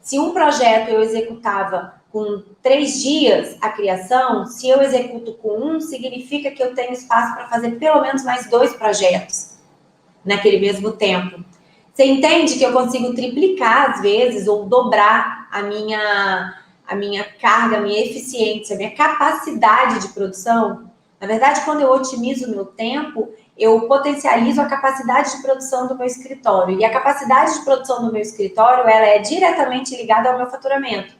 Se um projeto eu executava com 3 dias a criação, se eu executo com 1, significa que eu tenho espaço para fazer pelo menos mais 2 projetos naquele mesmo tempo. Você entende que eu consigo triplicar, às vezes, ou dobrar a minha carga, a minha eficiência, a minha capacidade de produção? Na verdade, quando eu otimizo o meu tempo, eu potencializo a capacidade de produção do meu escritório. E a capacidade de produção do meu escritório, ela é diretamente ligada ao meu faturamento.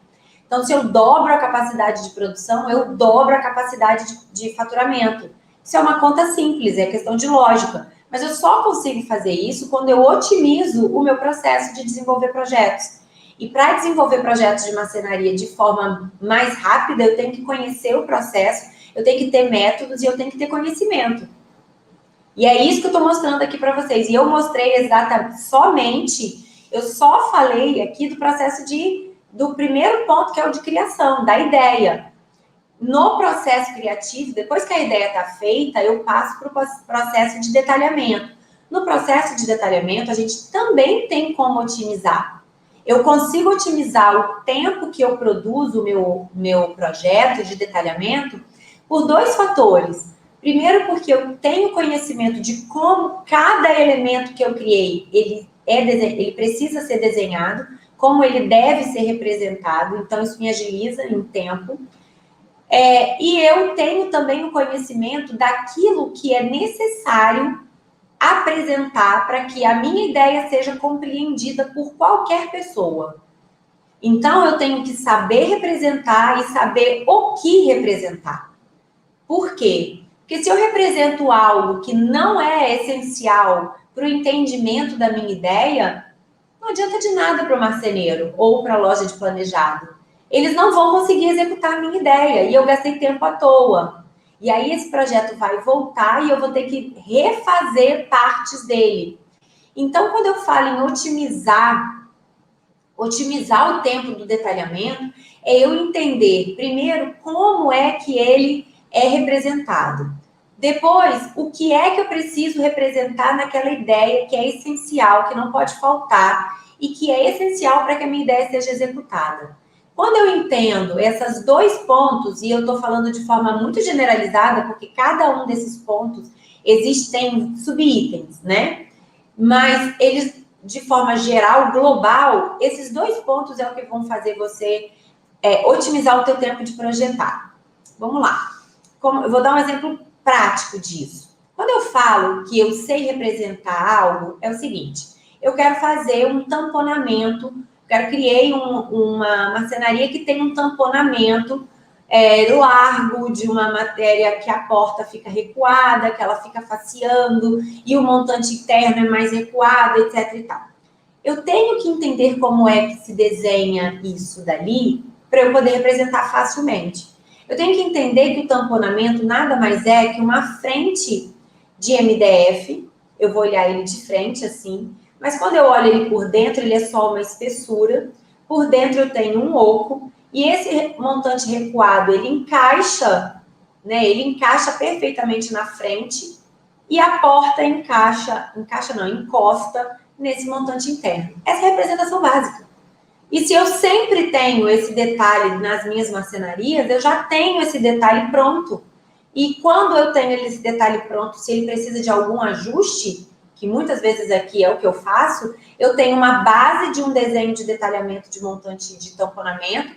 Então, se eu dobro a capacidade de produção, eu dobro a capacidade de faturamento. Isso é uma conta simples, é questão de lógica. Mas eu só consigo fazer isso quando eu otimizo o meu processo de desenvolver projetos. E para desenvolver projetos de marcenaria de forma mais rápida, eu tenho que conhecer o processo, eu tenho que ter métodos e eu tenho que ter conhecimento. E é isso que eu estou mostrando aqui para vocês. E eu mostrei exatamente, eu só falei aqui do processo do primeiro ponto, que é o de criação, da ideia. No processo criativo, depois que a ideia está feita, eu passo para o processo de detalhamento. No processo de detalhamento, a gente também tem como otimizar. Eu consigo otimizar o tempo que eu produzo o meu projeto de detalhamento por 2 fatores. Primeiro, porque eu tenho conhecimento de como cada elemento que eu criei, ele precisa ser desenhado, como ele deve ser representado, então isso me agiliza em tempo. E eu tenho também o conhecimento daquilo que é necessário apresentar para que a minha ideia seja compreendida por qualquer pessoa. Então, eu tenho que saber representar e saber o que representar. Por quê? Porque se eu represento algo que não é essencial para o entendimento da minha ideia, não adianta de nada para o marceneiro ou para a loja de planejado. Eles não vão conseguir executar a minha ideia e eu gastei tempo à toa. E aí esse projeto vai voltar e eu vou ter que refazer partes dele. Então, quando eu falo em otimizar o tempo do detalhamento, é eu entender, primeiro, como é que ele é representado. Depois, o que é que eu preciso representar naquela ideia que é essencial, que não pode faltar e que é essencial para que a minha ideia seja executada. Quando eu entendo esses 2 pontos, e eu estou falando de forma muito generalizada, porque cada um desses pontos existem subitens, né? Mas eles, de forma geral, global, esses 2 pontos é o que vão fazer você otimizar o teu tempo de projetar. Vamos lá. Eu vou dar um exemplo prático disso. Quando eu falo que eu sei representar algo, é o seguinte: eu quero fazer um tamponamento, criei uma marcenaria que tem um tamponamento largo de uma matéria que a porta fica recuada, que ela fica faceando e o montante interno é mais recuado, etc e tal. Eu tenho que entender como é que se desenha isso dali para eu poder representar facilmente. Eu tenho que entender que o tamponamento nada mais é que uma frente de MDF. Eu vou olhar ele de frente assim, mas quando eu olho ele por dentro, ele é só uma espessura. Por dentro eu tenho um oco e esse montante recuado, ele encaixa, né? Ele encaixa perfeitamente na frente e a porta encosta nesse montante interno. Essa é a representação básica. E se eu sempre tenho esse detalhe nas minhas marcenarias, eu já tenho esse detalhe pronto. E quando eu tenho esse detalhe pronto, se ele precisa de algum ajuste, que muitas vezes aqui é o que eu faço, eu tenho uma base de um desenho de detalhamento de montante de tamponamento